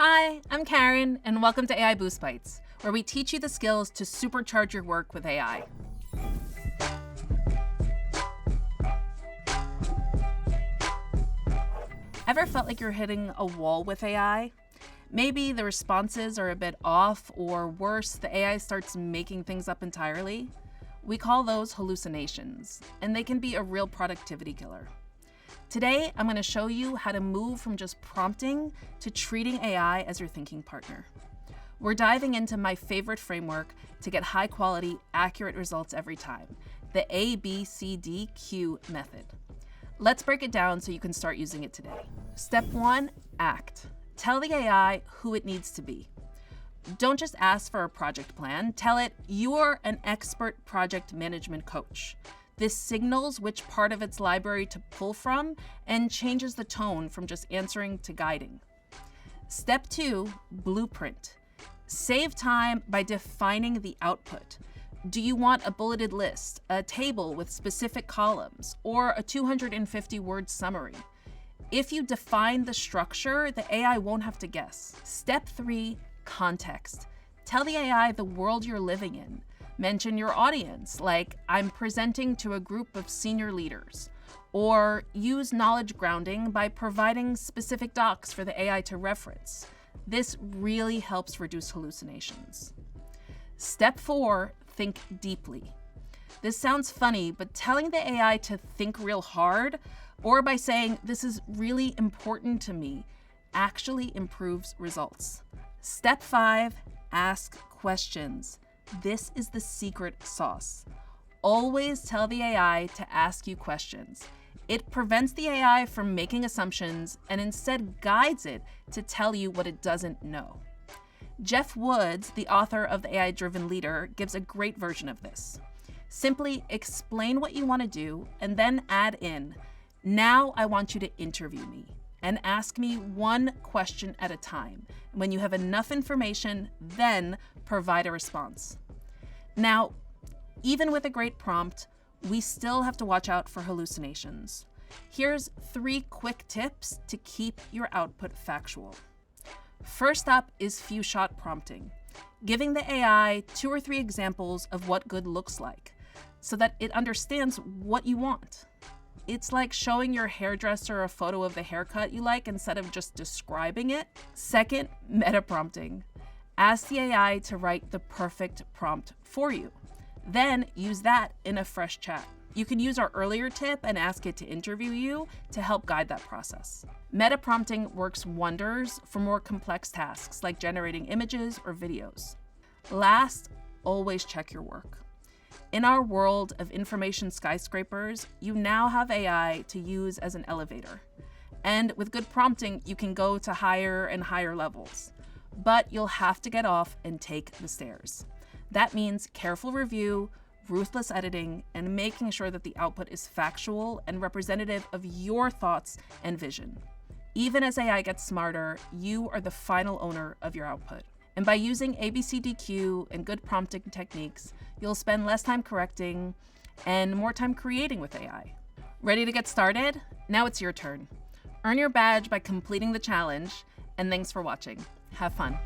Hi, I'm Karen, and welcome to AI Boost Bites, where we teach you the skills to supercharge your work with AI. Ever felt like you're hitting a wall with AI? Maybe the responses are a bit off, or worse, the AI starts making things up entirely? We call those hallucinations, and they can be a real productivity killer. Today, I'm going to show you how to move from just prompting to treating AI as your thinking partner. We're diving into my favorite framework to get high-quality, accurate results every time, the ABCDQ method. Let's break it down so you can start using it today. Step 1, act. Tell the AI who it needs to be. Don't just ask for a project plan. Tell it you're an expert project management coach. This signals which part of its library to pull from and changes the tone from just answering to guiding. Step 2, blueprint. Save time by defining the output. Do you want a bulleted list, a table with specific columns, or a 250-word summary? If you define the structure, the AI won't have to guess. Step 3, context. Tell the AI the world you're living in. Mention your audience, like I'm presenting to a group of senior leaders, or use knowledge grounding by providing specific docs for the AI to reference. This really helps reduce hallucinations. Step 4, think deeply. This sounds funny, but telling the AI to think real hard, or by saying this is really important to me, actually improves results. Step 5, ask questions. This is the secret sauce. Always tell the AI to ask you questions. It prevents the AI from making assumptions and instead guides it to tell you what it doesn't know. Jeff Woods, the author of The AI-Driven Leader, gives a great version of this. Simply explain what you want to do and then add in, now I want you to interview me and ask me one question at a time. When you have enough information, then provide a response. Now, even with a great prompt, we still have to watch out for hallucinations. Here's 3 quick tips to keep your output factual. First up is few-shot prompting, giving the AI 2 or 3 examples of what good looks like, so that it understands what you want. It's like showing your hairdresser a photo of the haircut you like instead of just describing it. Second, meta prompting. Ask the AI to write the perfect prompt for you. Then use that in a fresh chat. You can use our earlier tip and ask it to interview you to help guide that process. Meta prompting works wonders for more complex tasks like generating images or videos. Last, always check your work. In our world of information skyscrapers, you now have AI to use as an elevator. And with good prompting, you can go to higher and higher levels. But you'll have to get off and take the stairs. That means careful review, ruthless editing, and making sure that the output is factual and representative of your thoughts and vision. Even as AI gets smarter, you are the final owner of your output. And by using ABCDQ and good prompting techniques, you'll spend less time correcting and more time creating with AI. Ready to get started? Now it's your turn. Earn your badge by completing the challenge, and thanks for watching. Have fun.